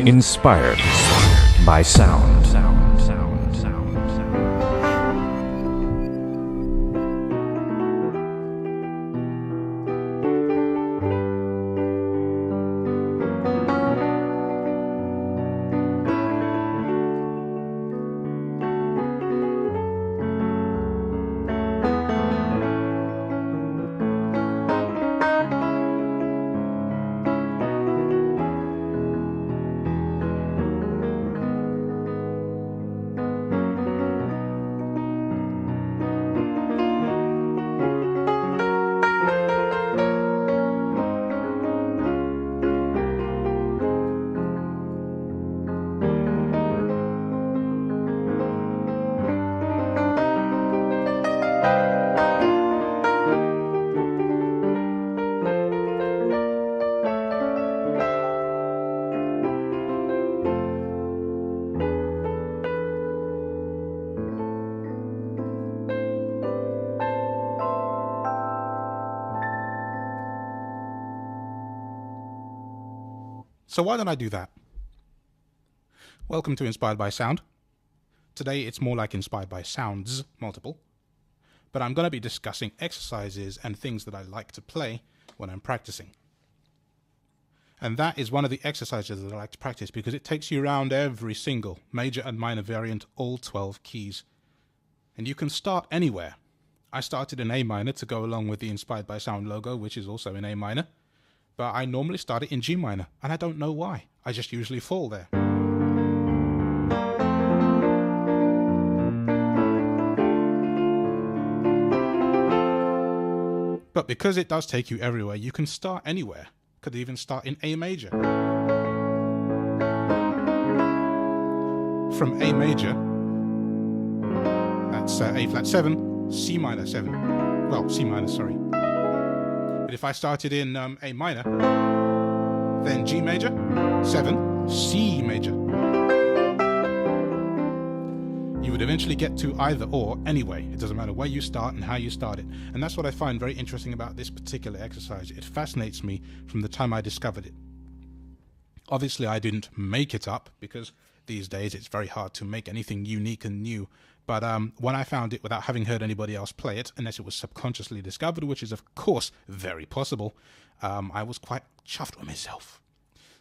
Inspired by sound. So why don't I do that? Welcome to Inspired by Sound. Today it's more like Inspired by Sounds, multiple. But I'm going to be discussing exercises and things that I like to play when I'm practicing. And that is one of the exercises that I like to practice because it takes you around every single major and minor variant, all 12 keys. And you can start anywhere. I started in A minor to go along with the Inspired by Sound logo, which is also in A minor. But I normally start it in G minor, and I don't know why. I just usually fall there. But because it does take you everywhere, you can start anywhere. Could even start in A major. From A major, that's A flat 7, C minor 7. Well, C minor, sorry. But if I started in A minor, then G major, 7, C major. You would eventually get to either or anyway. It doesn't matter where you start and how you start it. And that's what I find very interesting about this particular exercise. It fascinates me from the time I discovered it. Obviously, I didn't make it up because these days it's very hard to make anything unique and new. But when I found it without having heard anybody else play it, unless it was subconsciously discovered, which is of course very possible, I was quite chuffed with myself.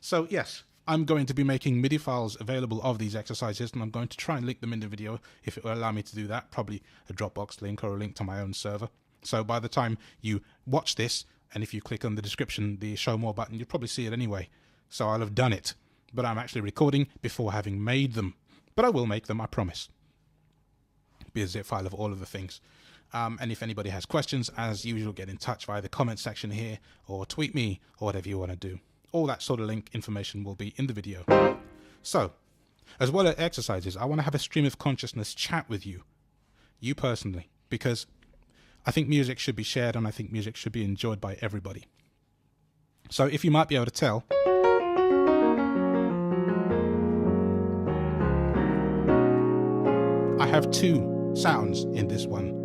So yes, I'm going to be making MIDI files available of these exercises, and I'm going to try and link them in the video if it will allow me to do that, probably a Dropbox link or a link to my own server. So by the time you watch this, and if you click on the description, the show more button, you'll probably see it anyway. So I'll have done it, but I'm actually recording before having made them. But I will make them, I promise. Be a zip file of all of the things. And if anybody has questions, as usual, get in touch via the comment section here, or tweet me, or whatever you want to do. All that sort of link information will be in the video. So, as well as exercises, I want to have a stream of consciousness chat with you personally, because I think music should be shared and I think music should be enjoyed by everybody. So if you might be able to tell, I have two sounds in this one,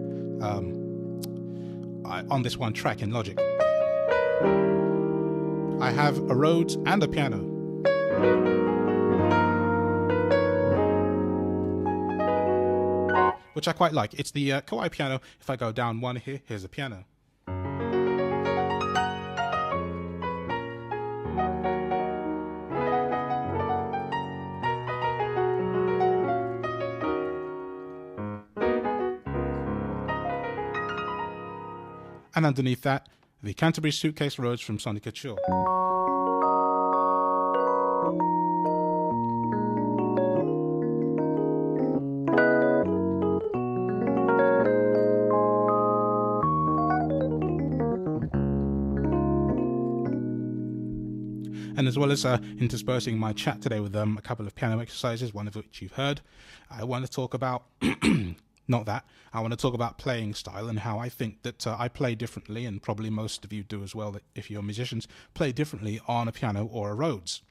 on this one track in Logic. I have a Rhodes and a piano. Which I quite like. It's the KAWAI piano. If I go down one here, here's a piano. And underneath that, the Canterbury Suitcase Rhodes from Soniccouture. And as well as interspersing my chat today with a couple of piano exercises, one of which you've heard, I want to talk about not that. I want to talk about playing style and how I think that I play differently, and probably most of you do as well, that if you're musicians, play differently on a piano or a Rhodes.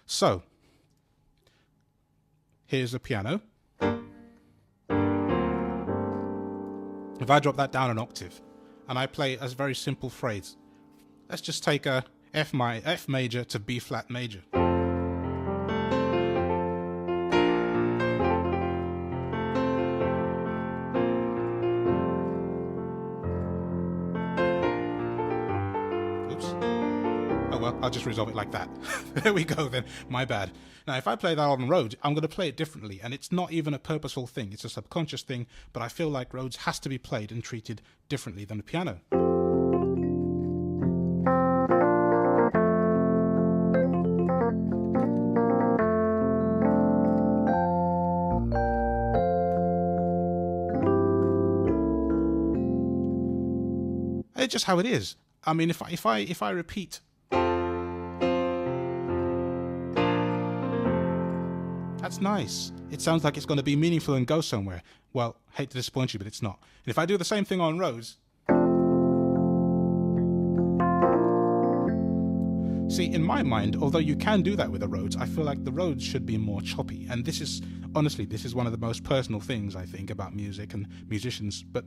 So, here's a piano. If I drop that down an octave, and I play a very simple phrase, let's just take a F major to B flat major. I'll just resolve it like that. There we go then. My bad. Now, if I play that on Rhodes, I'm going to play it differently, and it's not even a purposeful thing. It's a subconscious thing, but I feel like Rhodes has to be played and treated differently than the piano. It's just how it is. I mean, if I repeat, that's nice. It sounds like it's going to be meaningful and go somewhere. Well, hate to disappoint you, but it's not. And if I do the same thing on Rhodes, see, in my mind, although you can do that with a Rhodes, I feel like the Rhodes should be more choppy. And this is, honestly, this is one of the most personal things I think about music and musicians. But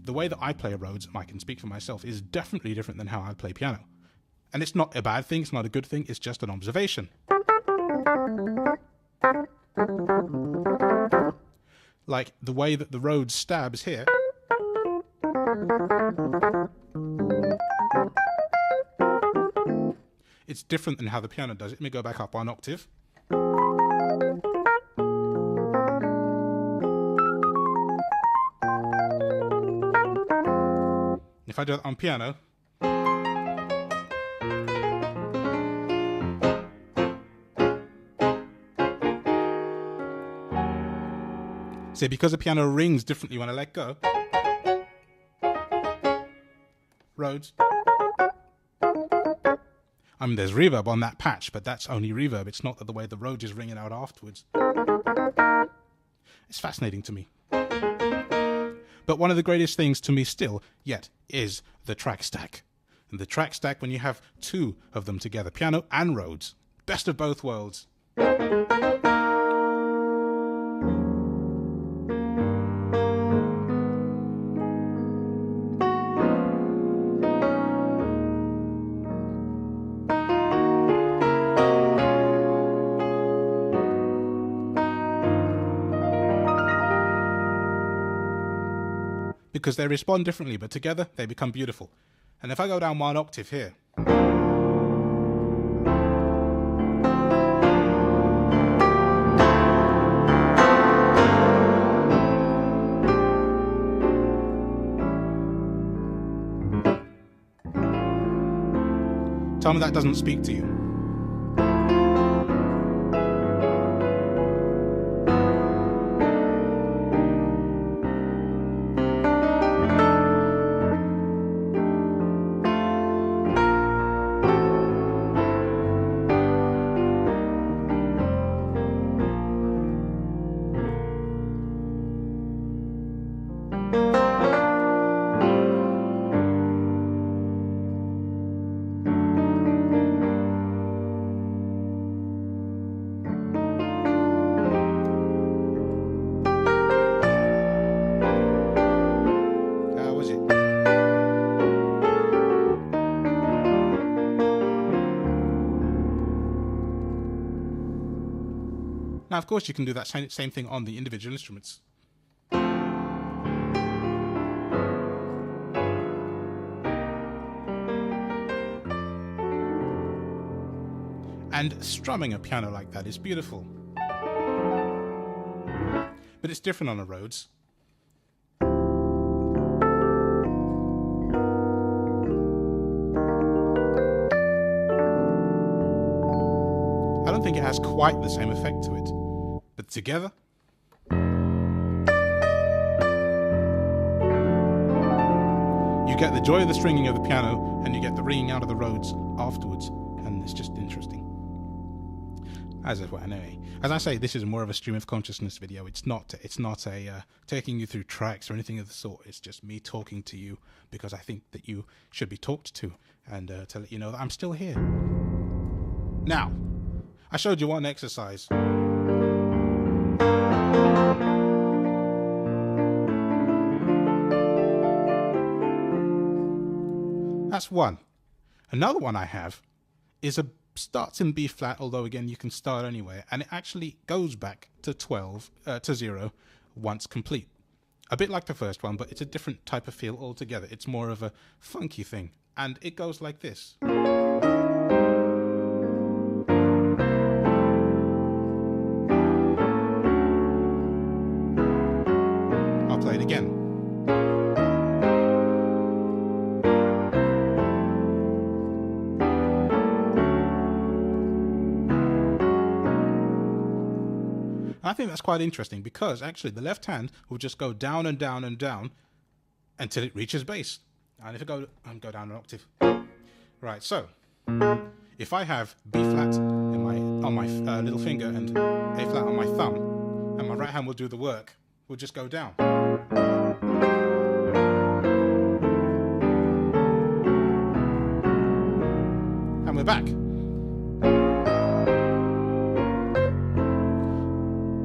the way that I play a Rhodes, and I can speak for myself, is definitely different than how I play piano. And it's not a bad thing, it's not a good thing, it's just an observation. Like the way that the Rhodes stabs here. It's different than how the piano does it. Let me go back up 1 octave. If I do it on piano, see, because the piano rings differently when I let go, Rhodes, I mean, there's reverb on that patch, but that's only reverb. It's not that the way the Rhodes is ringing out afterwards. It's fascinating to me. But one of the greatest things to me still yet is the track stack. And the track stack, when you have two of them together, piano and Rhodes, best of both worlds. Because they respond differently, but together they become beautiful. And if I go down 1 octave here, tell me that doesn't speak to you. Now, of course, you can do that same thing on the individual instruments. And strumming a piano like that is beautiful. But it's different on a Rhodes. I don't think it has quite the same effect to it. But together, you get the joy of the stringing of the piano and you get the ringing out of the Rhodes afterwards, and it's just interesting. As I say, this is more of a stream of consciousness video. It's not a taking you through tracks or anything of the sort. It's just me talking to you because I think that you should be talked to, and to let you know that I'm still here. Now, I showed you one exercise. That's one. Another one I have is starts in B flat, although again you can start anywhere, and it actually goes back to 0 once complete. A bit like the first one, but it's a different type of feel altogether. It's more of a funky thing, and it goes like this. I think that's quite interesting because actually the left hand will just go down and down and down until it reaches bass. And if I go down an octave. Right, so if I have B flat on my little finger and A flat on my thumb, and my right hand will do the work, we'll just go down. And we're back.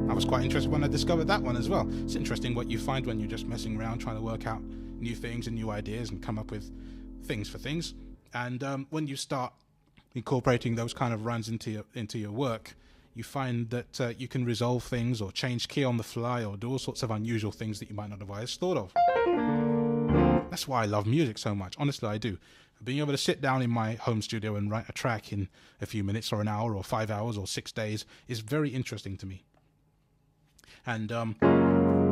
I was quite interested when I discovered that one as well. It's interesting what you find when you're just messing around trying to work out new things and new ideas and come up with things for things. And when you start incorporating those kind of runs into your work, you find that you can resolve things or change key on the fly or do all sorts of unusual things that you might not have otherwise thought of. That's why I love music so much. Honestly, I do. Being able to sit down in my home studio and write a track in a few minutes or an hour or 5 hours or 6 days is very interesting to me. And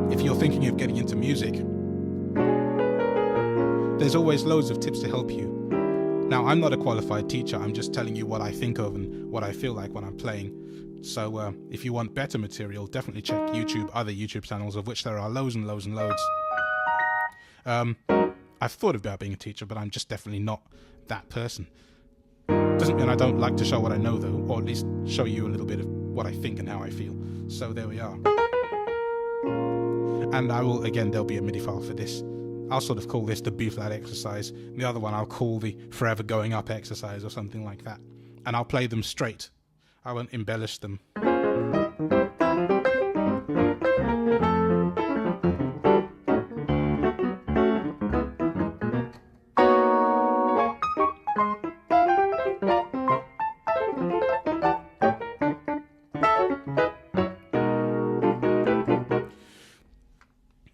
if you're thinking of getting into music, there's always loads of tips to help you. Now, I'm not a qualified teacher. I'm just telling you what I think of and what I feel like when I'm playing. So if you want better material, definitely check YouTube, other YouTube channels, of which there are loads and loads and loads. I've thought about being a teacher, but I'm just definitely not that person. Doesn't mean I don't like to show what I know, though, or at least show you a little bit of what I think and how I feel. So there we are. And I will, again, there'll be a MIDI file for this. I'll sort of call this the B-flat exercise. The other one I'll call the forever going up exercise or something like that. And I'll play them straight. I won't embellish them.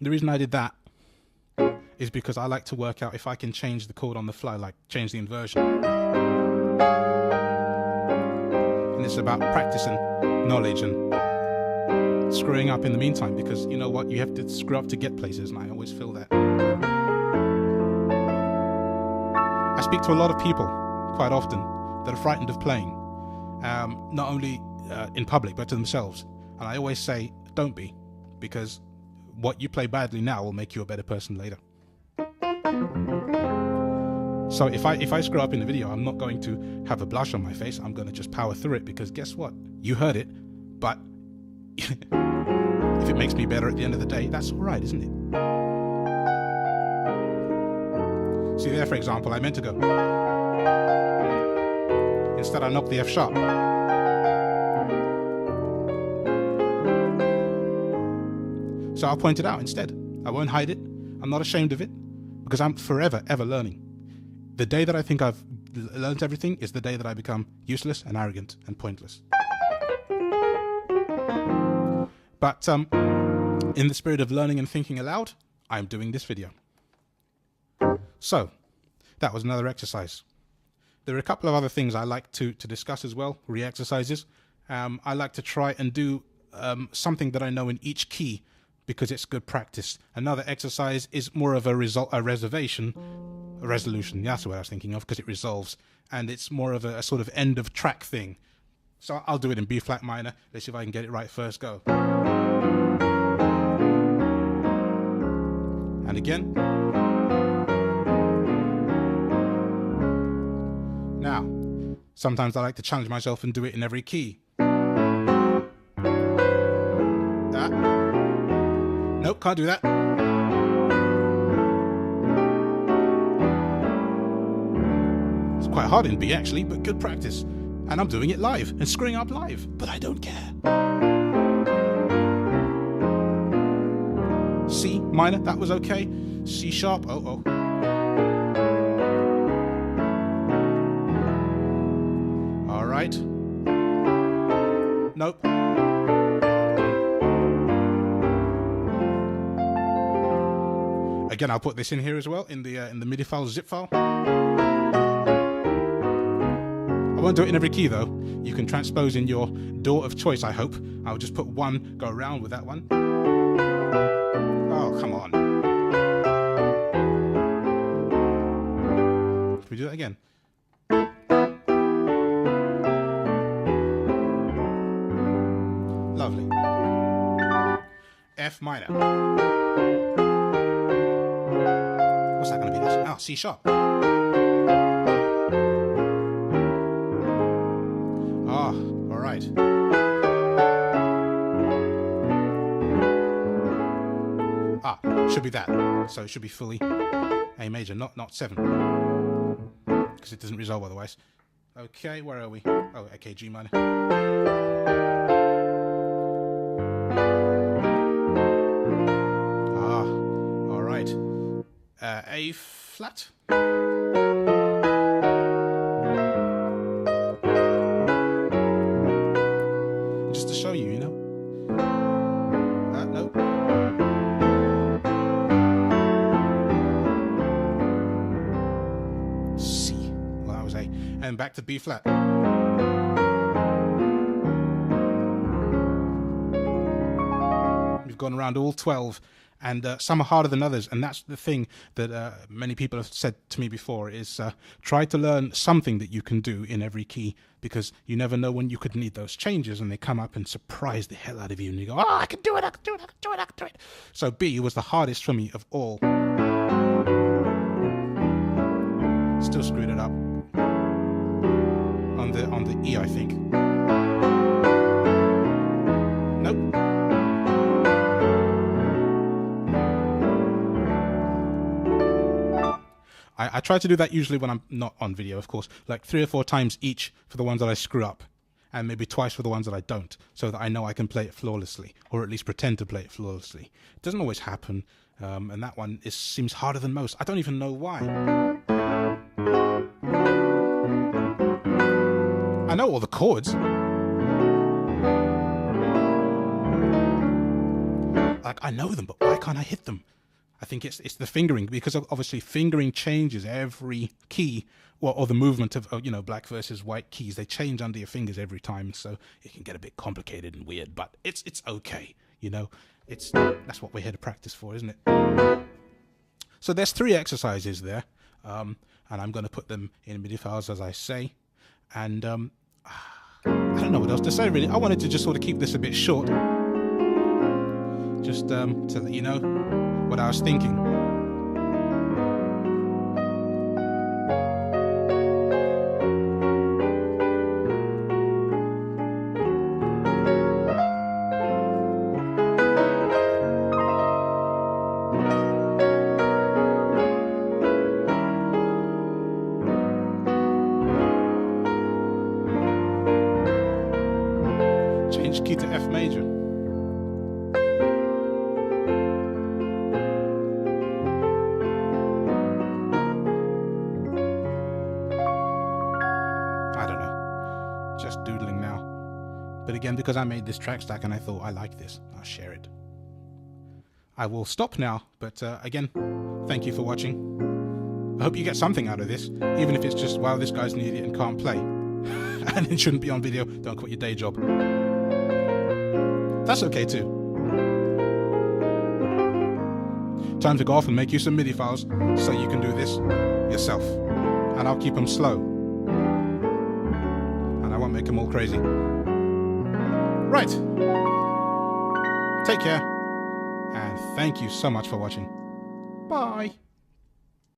The reason I did that is because I like to work out if I can change the chord on the fly, like change the inversion. And it's about practice and knowledge and screwing up in the meantime, because you know what, you have to screw up to get places, and I always feel that. I speak to a lot of people quite often that are frightened of playing, not only in public but to themselves, and I always say don't be, because what you play badly now will make you a better person later. So if I screw up in the video, I'm not going to have a blush on my face. I'm going to just power through it, because guess what? You heard it, but if it makes me better at the end of the day, that's all right, isn't it? See there, for example, I meant to go. Instead, I knocked the F sharp. So I'll point it out instead. I won't hide it. I'm not ashamed of it, because I'm forever, ever learning. The day that I think I've learned everything is the day that I become useless and arrogant and pointless. But in the spirit of learning and thinking aloud, I'm doing this video. So that was another exercise. There are a couple of other things I like to discuss as well, re-exercises. I like to try and do something that I know in each key, because it's good practice. Another exercise is more of a resolution. That's what I was thinking of, because it resolves, and it's more of a sort of end of track thing. So I'll do it in B flat minor. Let's see if I can get it right first go. And again. Now, sometimes I like to challenge myself and do it in every key. Nope, can't do that. It's quite hard in B actually, but good practice. And I'm doing it live and screwing up live, but I don't care. C minor, that was okay. C sharp, oh. All right. Nope. Again, I'll put this in here as well, in the MIDI file, zip file. I won't do it in every key though. You can transpose in your DAW of choice, I hope. I'll just put one, go around with that one. Oh, come on. Can we do that again? Lovely. F minor. What's that going to be? That's, C sharp. Ah, all right. Ah, should be that. So it should be fully A major, not 7, because it doesn't resolve otherwise. Okay, where are we? Oh, okay, G minor. Ah, all right. A flat. Just to show you, you know. No. C. Well, that was A. And back to B flat. We've gone around all 12, and some are harder than others, and that's the thing that many people have said to me before is try to learn something that you can do in every key, because you never know when you could need those changes, and they come up and surprise the hell out of you, and you go, oh, I can do it, I can do it, I can do it, I can do it. So B was the hardest for me of all. Still screwed it up on the E, I think. Nope. I try to do that usually when I'm not on video, of course, like 3 or 4 times each for the ones that I screw up, and maybe twice for the ones that I don't, so that I know I can play it flawlessly, or at least pretend to play it flawlessly. It doesn't always happen, and that one seems harder than most. I don't even know why. I know all the chords. Like, I know them, but why can't I hit them? I think it's the fingering, because obviously fingering changes every key, or the movement of you know, black versus white keys. They change under your fingers every time, so it can get a bit complicated and weird. But it's okay, you know. That's what we're here to practice for, isn't it? So there's 3 exercises there, and I'm going to put them in MIDI files as I say. And I don't know what else to say really. I wanted to just sort of keep this a bit short, just to let you know what I was thinking. Change key to F major. Just doodling now. But again, because I made this track stack and I thought I like this, I'll share it. I will stop now, but again, thank you for watching. I hope you get something out of this, even if it's just, wow, this guy's an idiot and can't play. And it shouldn't be on video, don't quit your day job. That's okay too. Time to go off and make you some MIDI files so you can do this yourself. And I'll keep them slow. I won't make them all crazy. Right. Take care. And thank you so much for watching. Bye.